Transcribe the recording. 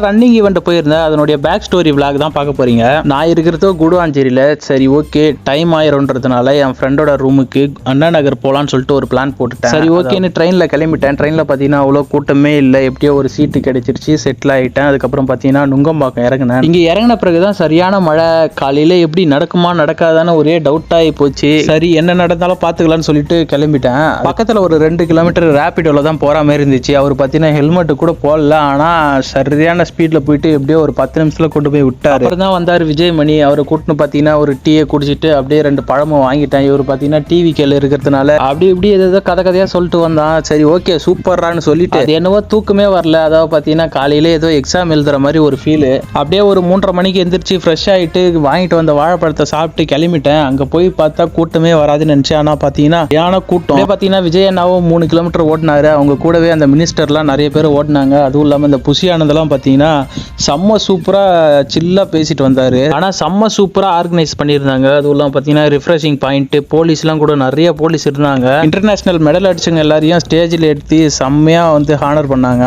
Running event போயிருந்தேன். அதனுடைய back story vlog தான் பார்க்க போறீங்க. நான் இருக்கிறதோ குடுவாஞ்சேரியில. சரி ஓகே டைம் ஆயிரும்ன்றதுனால என் ஃப்ரெண்டோட ரூமுக்கு அண்ணா நகர் போலான்னு சொல்லிட்டு ஒரு பிளான் போட்டுட்டேன். சரி ஓகேன்னு ட்ரெயினில் கிளம்பிட்டேன். ட்ரெயினில் பார்த்தீங்கன்னா அவ்வளோ கூட்டமே இல்லை. எப்படியோ ஒரு சீட்டு கிடைச்சிருச்சு, செட்டில் ஆகிட்டேன். அதுக்கப்புறம் பார்த்தீங்கன்னா நுங்கம்பாக்கம் இறங்கினேன். இங்கே இறங்கின பிறகுதான் சரியான மழை. காலையில் எப்படி நடக்குமா நடக்காதான்னு ஒரே டவுட் ஆகி போச்சு. சரி என்ன நடந்தாலும் பார்த்துக்கலான்னு சொல்லிட்டு கிளம்பிட்டேன். பக்கத்தில் ஒரு 2 கிலோமீட்டர் ரேபிடோவில் தான் போகிற மாதிரி இருந்துச்சு. அவர் பார்த்தீங்கன்னா ஹெல்மெட்டு கூட போடல. ஆனால் சரியான ஸ்பீடில் போயிட்டு எப்படியோ ஒரு 10 நிமிஷத்தில் கொண்டு போய் விட்டார். அப்புறம் தான் வந்தார் விஜய்மணி. அவரை கூட்டின்னு பார்த்தீங்கன்னா ஒரு டீயை குடிச்சிட்டு அப்படியே 2 பழமும் வாங்கிட்டேன். இவர் பார்த்தீங்கன்னா டிவி கேள்வி இருக்கிறதுனால அப்படி இப்படி ஏதோ கதையாக சொல்லிட்டு வந்தான். சரி ஓகே சூப்பரான்னு சொல்லிட்டு அது என்னவோ தூக்கமே வரல. அதாவது பார்த்தீங்கன்னா காலையில் ஏதோ எக்ஸாம் எழுதுற மாதிரி ஒரு ஃபீலு. அப்படியே ஒரு 3:30 மணிக்கு எந்திரிச்சு ஃப்ரெஷ் ஆகிட்டு வாங்கிட்டு வந்த வாழைப்பழத்தை சாப்பிட்டு கிளம்பிட்டேன். அங்கே போய் பார்த்தா கூட்டமே வராதுன்னு நினச்சேன். ஆனால் பார்த்தீங்கன்னா ஏன்னா கூட்டம் பார்த்தீங்கன்னா விஜய் அண்ணாவும் 3 கிலோமீட்டர் ஓடினாரு. அவங்க கூடவே அந்த மினிஸ்டர்லாம் நிறைய பேர் ஓடினாங்க. அதுவும் இல்லாமல் இந்த புசி ஆனந்தெல்லாம் பார்த்தீங்கன்னா செம்ம சூப்பராக சில்லாக பேசிட்டு வந்தார். ஆனால் செம்ம சூப்பராக ஆர்கனைஸ் பண்ணியிருந்தாங்க. அதுவும் இல்லாமல் பார்த்தீங்கன்னா ரிஃப்ரெஷிங் பாயிண்ட் போலீஸ்லாம் கூட நிறைய போலீஸ் இருந்தாங்க. இன்டர்நேஷனல் மெடல் அடிச்சவங்க எல்லாரையும் ஸ்டேஜில் எடுத்து செம்மையாக வந்து ஹானர் பண்ணாங்க.